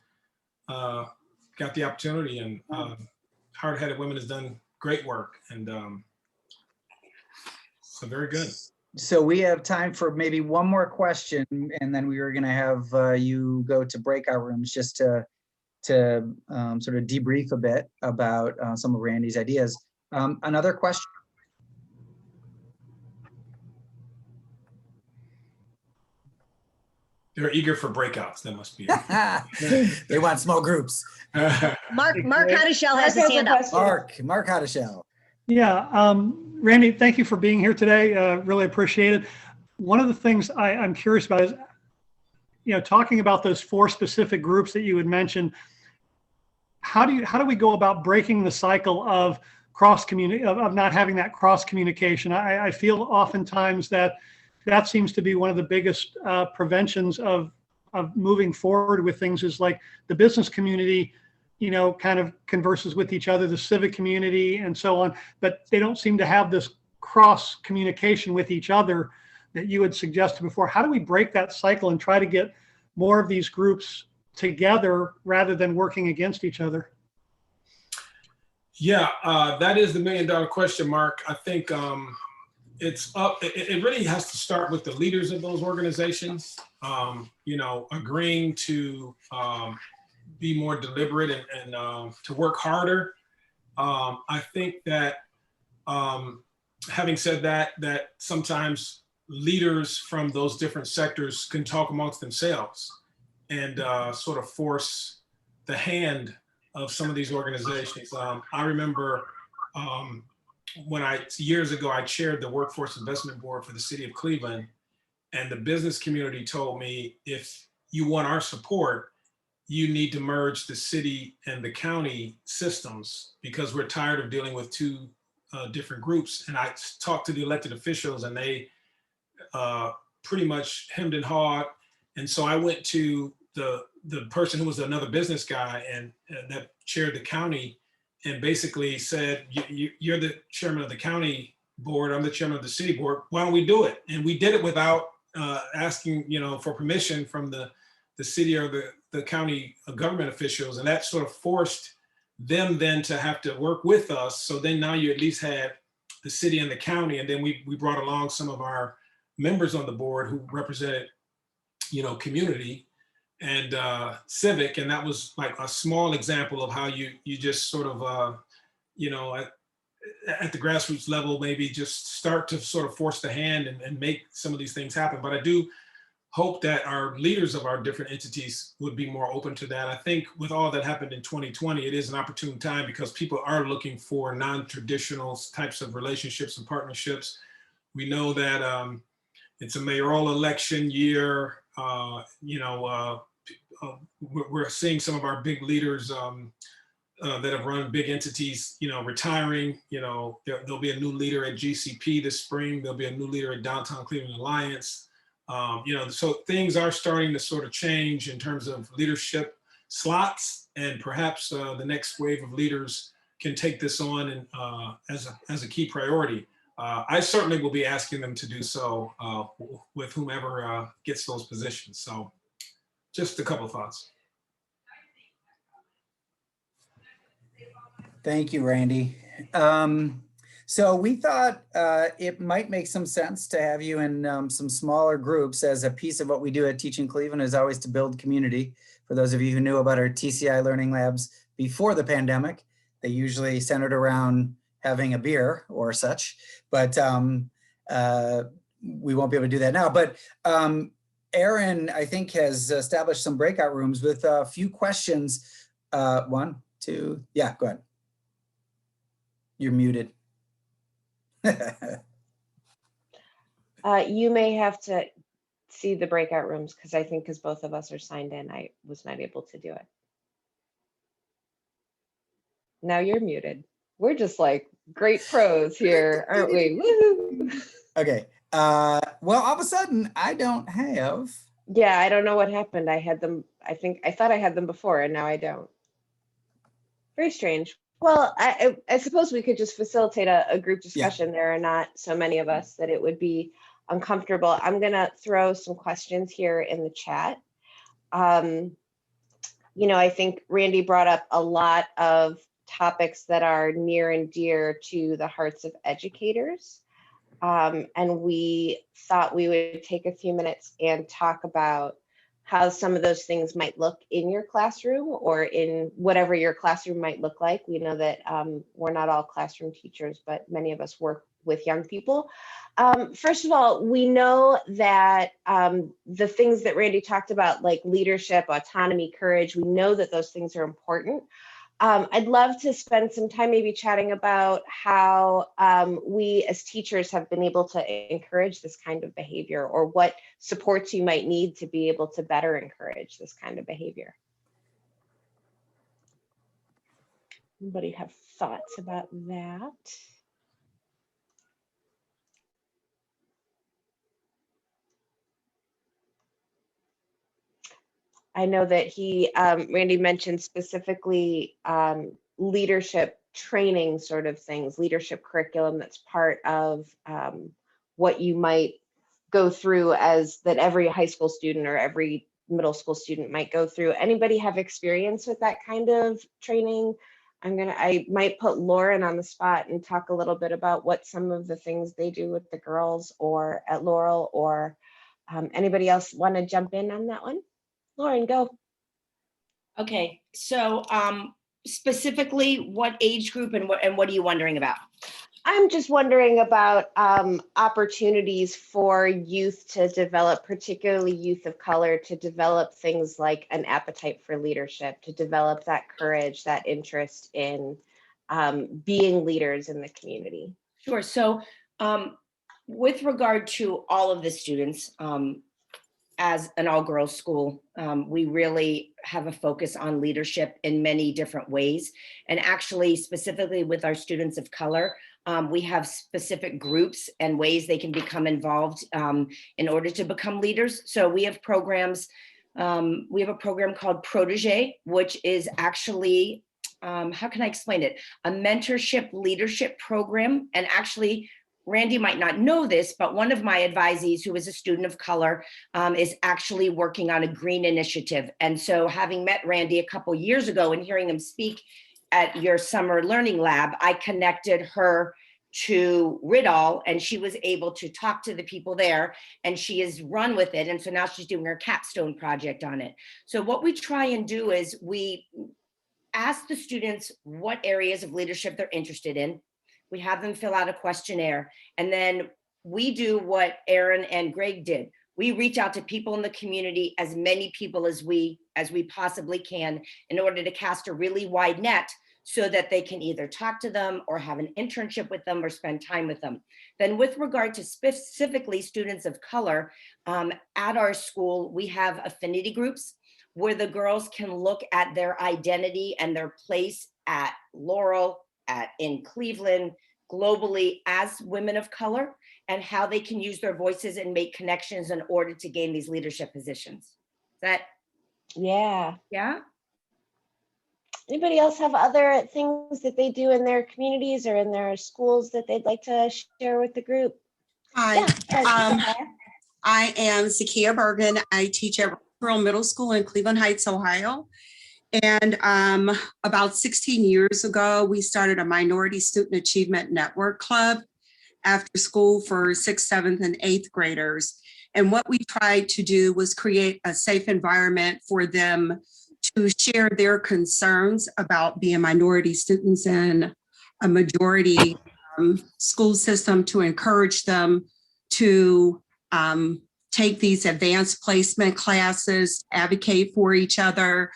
got the opportunity, and hard-headed women has done great work, and so very good. So we have time for maybe one more question, and then we were going to have you go to breakout rooms just to sort of debrief a bit about some of Randy's ideas. Another question? They're eager for breakouts. That must be it. They want small groups. Mark Hottishell has his hand up. Mark Hottishell. Yeah, Randy, thank you for being here today. Really appreciate it. One of the things I'm curious about is, talking about those 4 specific groups that you had mentioned. How do we go about breaking the cycle of of not having that cross communication? I feel oftentimes that seems to be one of the biggest preventions of moving forward with things, is like the business community kind of converses with each other, the civic community and so on, but they don't seem to have this cross communication with each other that you had suggested before. How do we break that cycle and try to get more of these groups together rather than working against each other? Yeah, that is the $1 million question, Mark. I think it really has to start with the leaders of those organizations, agreeing to be more deliberate and to work harder. I think that, having said that sometimes leaders from those different sectors can talk amongst themselves and sort of force the hand of some of these organizations. I remember when years ago, I chaired the Workforce Investment Board for the city of Cleveland, and the business community told me, if you want our support, you need to merge the city and the county systems, because we're tired of dealing with 2 different groups. And I talked to the elected officials, and they pretty much hemmed and hawed And so I went to the person who was another business guy and that chaired the county, and basically said, you're the chairman of the county board, I'm the chairman of the city board, why don't we do it? And we did it without asking, for permission from the city or the county government officials. And that sort of forced them then to have to work with us. So then now you at least had the city and the county. And then we brought along some of our members on the board who represented, community and civic. And that was like a small example of how you just sort of, at the grassroots level, maybe just start to sort of force the hand and make some of these things happen. But I do hope that our leaders of our different entities would be more open to that. I think with all that happened in 2020, it is an opportune time because people are looking for non-traditional types of relationships and partnerships. We know that it's a mayoral election year. We're seeing some of our big leaders that have run big entities, retiring. There'll be a new leader at GCP this spring. There'll be a new leader at Downtown Cleveland Alliance. So things are starting to sort of change in terms of leadership slots, and perhaps the next wave of leaders can take this on and as a key priority. I certainly will be asking them to do so with whomever gets those positions. So just a couple of thoughts. Thank you, Randy. So we thought it might make some sense to have you in some smaller groups, as a piece of what we do at Teaching Cleveland is always to build community. For those of you who knew about our TCI Learning Labs before the pandemic, they usually centered around having a beer or such, but we won't be able to do that now. But Aaron, I think, has established some breakout rooms with a few questions. One, two, yeah, go ahead. You're muted. You may have to see the breakout rooms because both of us are signed in, I was not able to do it. Now you're muted. We're just like great pros here, aren't we? Woo! Okay. Well, all of a sudden I don't have. Yeah, I don't know what happened. I had them, I thought I had them before and now I don't. Very strange. Well, I suppose we could just facilitate a group discussion. Yeah. There are not so many of us that it would be uncomfortable. I'm going to throw some questions here in the chat. I think Randy brought up a lot of topics that are near and dear to the hearts of educators. And we thought we would take a few minutes and talk about how some of those things might look in your classroom or in whatever your classroom might look like. We know that we're not all classroom teachers, but many of us work with young people. First of all, we know that the things that Randy talked about, like leadership, autonomy, courage, we know that those things are important. I'd love to spend some time maybe chatting about how we as teachers have been able to encourage this kind of behavior, or what supports you might need to be able to better encourage this kind of behavior. Anybody have thoughts about that? I know that Randy mentioned specifically leadership training sort of things, leadership curriculum that's part of what you might go through that every high school student or every middle school student might go through. Anybody have experience with that kind of training? I might put Lauren on the spot and talk a little bit about what some of the things they do with the girls or at Laurel, or anybody else want to jump in on that one? Lauren, go. Okay, so specifically what age group and what are you wondering about? I'm just wondering about opportunities for youth to develop, particularly youth of color, to develop things like an appetite for leadership, to develop that courage, that interest in being leaders in the community. Sure, so with regard to all of the students, as an all-girls school, we really have a focus on leadership in many different ways. And actually, specifically with our students of color, We have specific groups and ways they can become involved in order to become leaders. So we have programs. We have a program called Protege, which is actually, how can I explain it? A mentorship leadership program. And actually, Randy might not know this, but one of my advisees, who is a student of color, is actually working on a green initiative. And so having met Randy a couple years ago and hearing him speak at your summer learning lab, I connected her to Riddle, and she was able to talk to the people there, and she has run with it. And so now she's doing her capstone project on it. So what we try and do is we ask the students what areas of leadership they're interested in. We have them fill out a questionnaire, and then we do what Aaron and Greg did. We reach out to people in the community, as many people as we possibly can, in order to cast a really wide net so that they can either talk to them or have an internship with them or spend time with them. Then with regard to specifically students of color, at our school, we have affinity groups where the girls can look at their identity and their place at Laurel, in Cleveland, globally as women of color, and how they can use their voices and make connections in order to gain these leadership positions. That, Yeah. yeah? Anybody else have other things that they do in their communities or in their schools that they'd like to share with the group? Hi, Yeah. I am Zakia Bergen. I teach at Rural Middle School in Cleveland Heights, Ohio. And about 16 years ago, we started a Minority Student Achievement Network Club after school for 6th, 7th, and 8th graders. And what we tried to do was create a safe environment for them to share their concerns about being minority students in a majority school system, to encourage them to take these advanced placement classes, advocate for each other,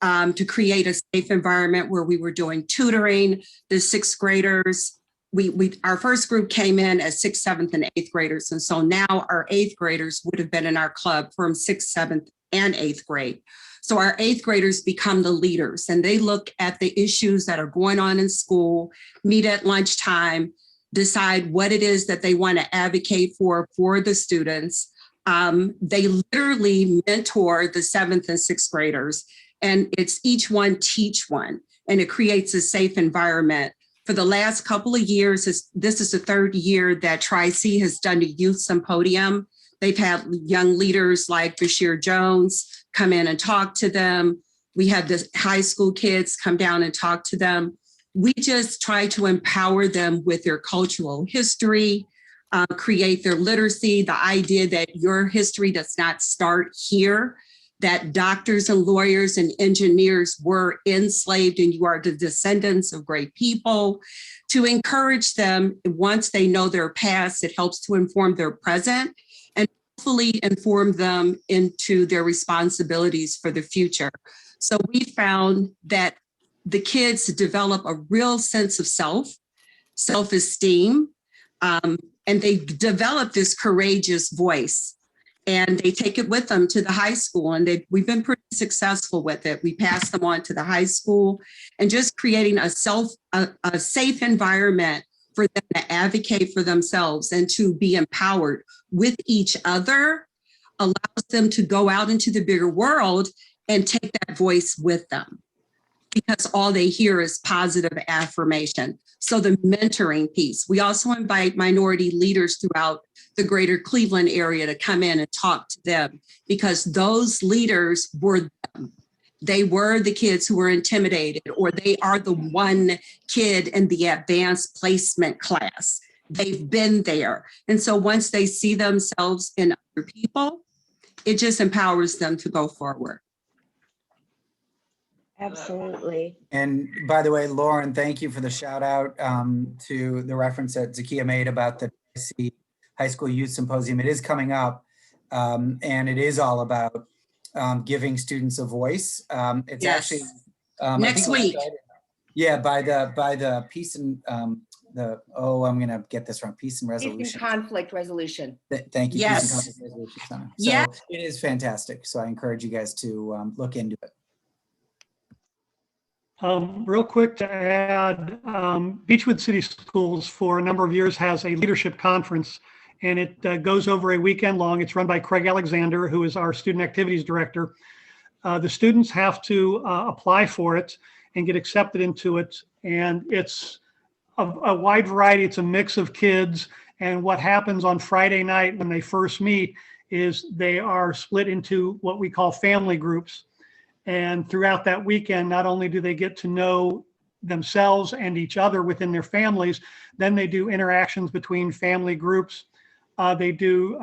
to create a safe environment where we were doing tutoring. The 6th graders, our first group came in as 6th, 7th, and 8th graders. And so now our 8th graders would have been in our club from 6th, 7th, and 8th grade. So our 8th graders become the leaders, and they look at the issues that are going on in school, meet at lunchtime, decide what it is that they want to advocate for the students. They literally mentor the 7th and 6th graders, and it's each one teach one, and it creates a safe environment. For the last couple of years, this is the 3rd year that Tri-C has done a youth symposium. They've had young leaders like Bashir Jones come in and talk to them. We have the high school kids come down and talk to them. We just try to empower them with their cultural history, create their literacy, the idea that your history does not start here, that doctors and lawyers and engineers were enslaved and you are the descendants of great people, to encourage them. Once they know their past, it helps to inform their present and hopefully inform them into their responsibilities for the future. So we found that the kids develop a real sense of self-esteem, and they develop this courageous voice. And they take it with them to the high school, and we've been pretty successful with it. We pass them on to the high school, and just creating a safe environment for them to advocate for themselves and to be empowered with each other allows them to go out into the bigger world and take that voice with them, because all they hear is positive affirmation. So the mentoring piece, we also invite minority leaders throughout the greater Cleveland area to come in and talk to them, because those leaders were them. They were the kids who were intimidated, or they are the one kid in the advanced placement class. They've been there. And so once they see themselves in other people, it just empowers them to go forward. Absolutely. And by the way, Lauren, thank you for the shout out to the reference that Zakia made about the High School Youth Symposium. It is coming up, and it is all about giving students a voice. It's actually next week. Yeah, by the Peace and I'm gonna get this wrong. Peace and Resolution. Peace and Conflict Resolution. Thank you. Yes. Peace and Conflict Resolution Center. Yeah. So it is fantastic. So I encourage you guys to look into it. Real quick to add, Beechwood City Schools for a number of years has a leadership conference, and it goes over a weekend long. It's run by Craig Alexander, who is our student activities director. The students have to apply for it and get accepted into it, and it's a wide variety. It's a mix of kids, and what happens on Friday night when they first meet is they are split into what we call family groups. And throughout that weekend, not only do they get to know themselves and each other within their families, then they do interactions between family groups. They do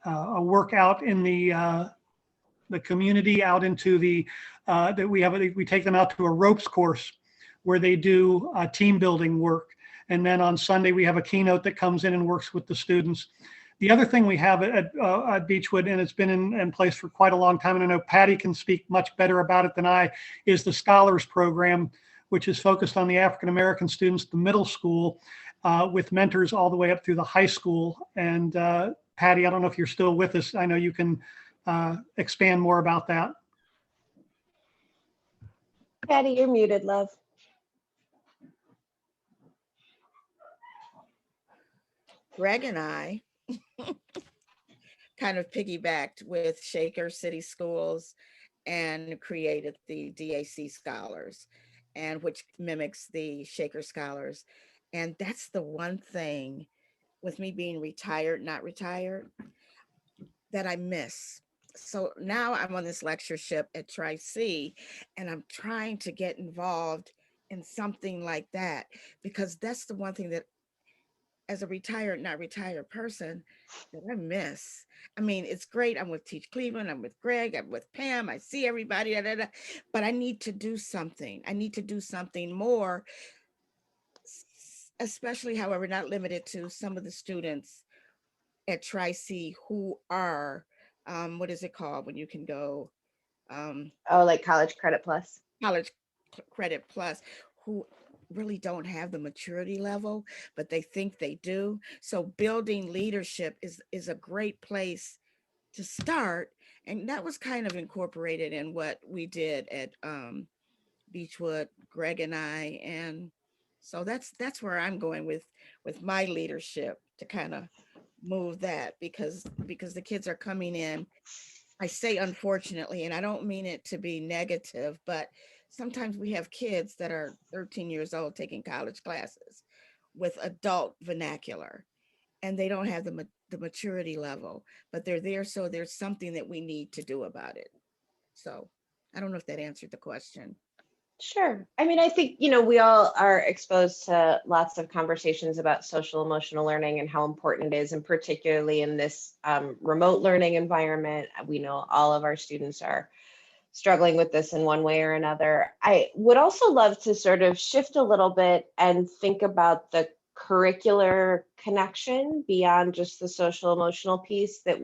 a workout in the community, out into the we take them out to a ropes course where they do team building work. And then on Sunday, we have a keynote that comes in and works with the students. The other thing we have at Beechwood, and it's been in place for quite a long time, and I know Patty can speak much better about it than I, is the Scholars Program, which is focused on the African-American students at the middle school, with mentors all the way up through the high school. And Patty, I don't know if you're still with us. I know you can expand more about that. Patty, you're muted, love. Greg and I kind of piggybacked with Shaker City Schools and created the DAC Scholars, and which mimics the Shaker Scholars. And that's the one thing with me being retired, not retired, that I miss. So now I'm on this lectureship at Tri-C, and I'm trying to get involved in something like that, because that's the one thing that as a retired, not retired person, that I miss. I mean, it's great. I'm with Teach Cleveland, I'm with Greg, I'm with Pam, I see everybody, but I need to do something. I need to do something more, especially, however, not limited to some of the students at Tri-C who are, what is it called when you can go? Oh, like College Credit Plus. College Credit Plus, who really don't have the maturity level, but they think they do. So building leadership is a great place to start. And that was kind of incorporated in what we did at Beechwood, Greg and I. And so that's where I'm going with my leadership, to kind of move that, because the kids are coming in. I say unfortunately, and I don't mean it to be negative, but sometimes we have kids that are 13 years old taking college classes with adult vernacular, and they don't have the maturity level, but they're there. So there's something that we need to do about it. So I don't know if that answered the question. Sure. I mean, I think, we all are exposed to lots of conversations about social emotional learning and how important it is, and particularly in this remote learning environment. We know all of our students are struggling with this in one way or another. I would also love to sort of shift a little bit and think about the curricular connection beyond just the social emotional piece that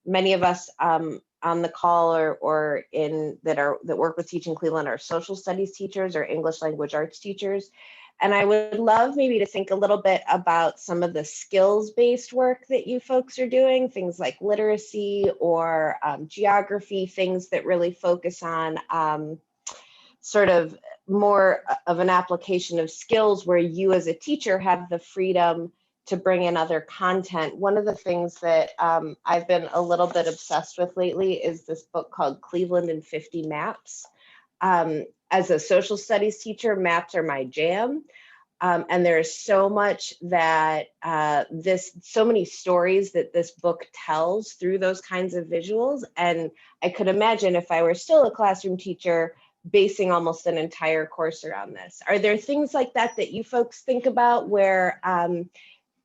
many of us on the call or that work with Teaching Cleveland are social studies teachers or English language arts teachers. And I would love maybe to think a little bit about some of the skills-based work that you folks are doing, things like literacy or geography, things that really focus on sort of more of an application of skills where you as a teacher have the freedom to bring in other content. One of the things that I've been a little bit obsessed with lately is this book called Cleveland in 50 Maps. As a social studies teacher, maps are my jam. And there's so much that so many stories that this book tells through those kinds of visuals. And I could imagine if I were still a classroom teacher, basing almost an entire course around this. Are there things like that you folks think about where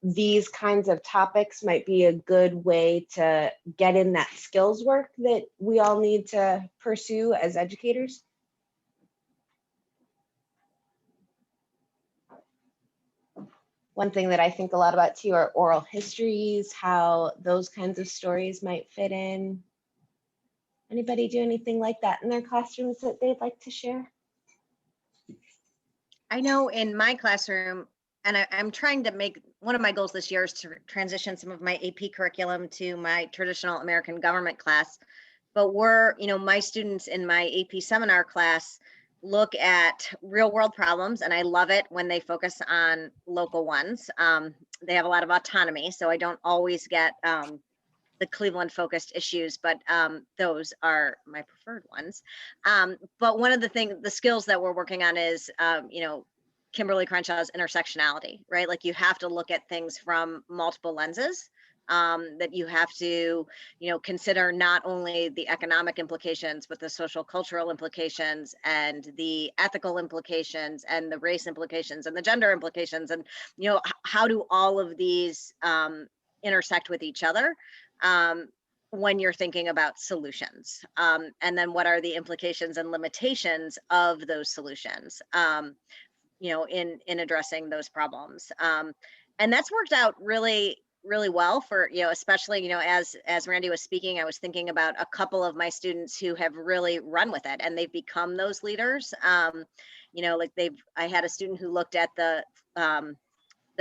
these kinds of topics might be a good way to get in that skills work that we all need to pursue as educators? One thing that I think a lot about too are oral histories, how those kinds of stories might fit in. Anybody do anything like that in their classrooms that they'd like to share? I know in my classroom, and I'm trying to make, one of my goals this year is to transition some of my AP curriculum to my traditional American government class. But my students in my AP seminar class, look at real world problems, and I love it when they focus on local ones. They have a lot of autonomy, so I don't always get the Cleveland focused issues, but those are my preferred ones. But one of the skills that we're working on is, Kimberly Crenshaw's intersectionality, right? Like you have to look at things from multiple lenses. That you have to, consider not only the economic implications, but the social cultural implications and the ethical implications and the race implications and the gender implications. And, how do all of these intersect with each other when you're thinking about solutions? And then what are the implications and limitations of those solutions, in addressing those problems? And that's worked out really well for, especially, as Randy was speaking, I was thinking about a couple of my students who have really run with it and they've become those leaders. I had a student who looked at the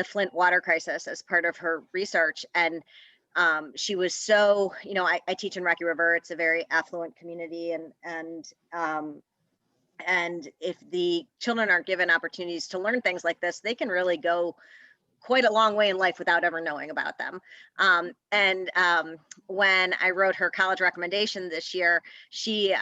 Flint water crisis as part of her research, and she was so, I teach in Rocky River. It's a very affluent community, and if the children aren't given opportunities to learn things like this, they can really go quite a long way in life without ever knowing about them. When I wrote her college recommendation this year, she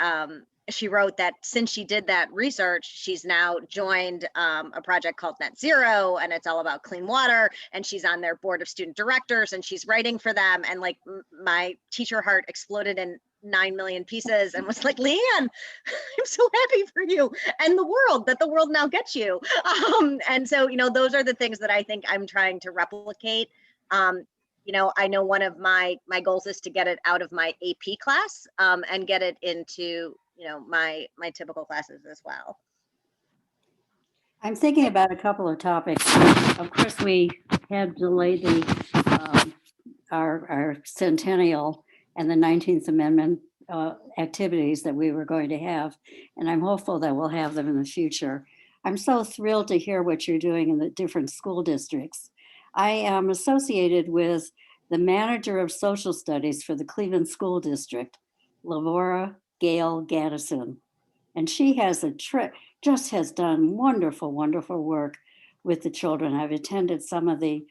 wrote that since she did that research, she's now joined a project called Net Zero, and it's all about clean water, and she's on their board of student directors, and she's writing for them. And like my teacher heart exploded in 9 million pieces and was like, Leanne, I'm so happy for you and the world, that the world now gets you. And so, those are the things that I think I'm trying to replicate. I know one of my goals is to get it out of my AP class and get it into, my typical classes as well. I'm thinking about a couple of topics. Of course, we have delayed our centennial and the 19th Amendment activities that we were going to have. And I'm hopeful that we'll have them in the future. I'm so thrilled to hear what you're doing in the different school districts. I am associated with the manager of social studies for the Cleveland School District, Lavora Gale Gaddison. And she has just has done wonderful, wonderful work with the children. I've attended some of the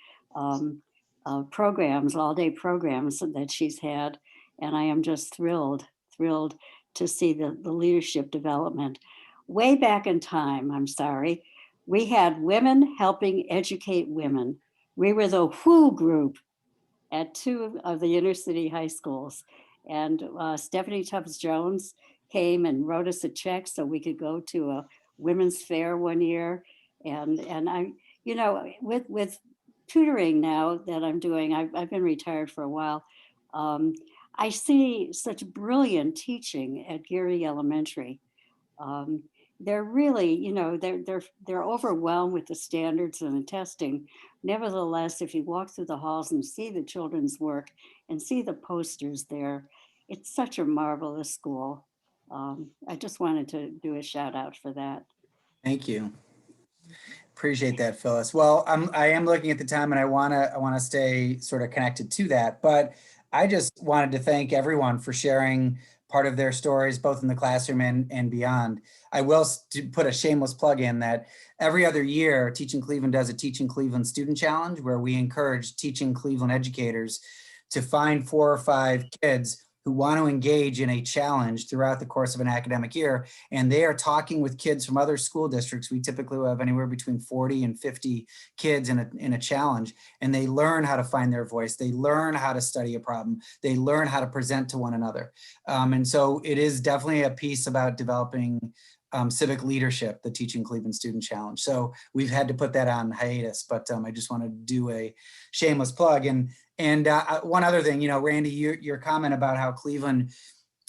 programs, all-day programs that she's had, and I am just thrilled to see the leadership development. Way back in time, we had Women Helping Educate Women. We were the WHO group at 2 of the inner city high schools. And Stephanie Tubbs-Jones came and wrote us a check so we could go to a women's fair one year. And I, with tutoring now that I'm doing, I've been retired for a while. I see such brilliant teaching at Geary Elementary. They're really, they're overwhelmed with the standards and the testing. Nevertheless, if you walk through the halls and see the children's work and see the posters there, it's such a marvelous school. I just wanted to do a shout out for that. Thank you. Appreciate that, Phyllis. Well, I am looking at the time, and I wanna stay sort of connected to that, but I just wanted to thank everyone for sharing part of their stories, both in the classroom and beyond. I will put a shameless plug in that every other year, Teaching Cleveland does a Teaching Cleveland Student Challenge, where we encourage Teaching Cleveland educators to find 4 or 5 kids who want to engage in a challenge throughout the course of an academic year. And they are talking with kids from other school districts. We typically have anywhere between 40 and 50 kids in a challenge, and they learn how to find their voice. They learn how to study a problem. They learn how to present to one another. And so it is definitely a piece about developing civic leadership, the Teaching Cleveland Student Challenge. So we've had to put that on hiatus, but I just want to do a shameless plug. And one other thing, Randy, your comment about how Cleveland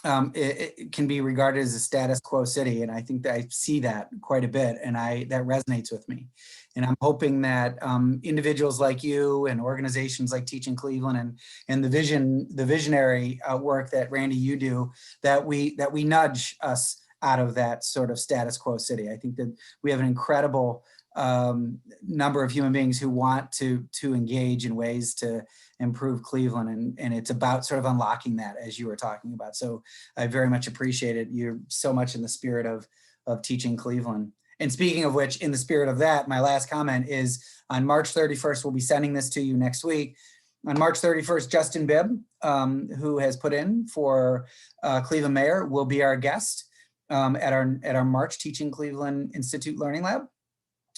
it can be regarded as a status quo city, and I think that I see that quite a bit, and that resonates with me. And I'm hoping that individuals like you and organizations like Teaching Cleveland and the visionary work that Randy you do, that we nudge us out of that sort of status quo city. I think that we have an incredible number of human beings who want to engage in ways to improve Cleveland, and it's about sort of unlocking that, as you were talking about. So I very much appreciate it. You're so much in the spirit of of Teaching Cleveland. And speaking of which, in the spirit of that, my last comment is on March 31st, we'll be sending this to you next week. On March 31st, Justin Bibb, who has put in for Cleveland Mayor, will be our guest at our March Teaching Cleveland Institute Learning Lab.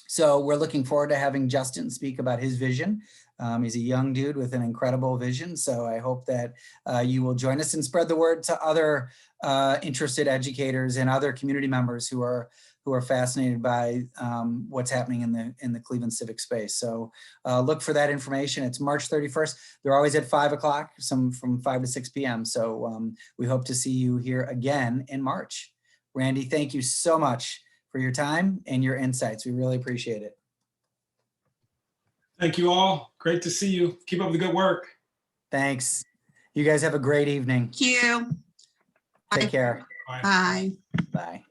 So we're looking forward to having Justin speak about his vision. He's a young dude with an incredible vision. So I hope that you will join us and spread the word to other interested educators and other community members who are fascinated by what's happening in the Cleveland civic space. So look for that information. It's March 31st. They're always at 5 o'clock, some from 5 to 6 p.m. So we hope to see you here again in March. Randy, thank you so much for your time and your insights. We really appreciate it. Thank you all. Great to see you. Keep up the good work. Thanks. You guys have a great evening. Thank you. Take care. Bye. Bye. Bye.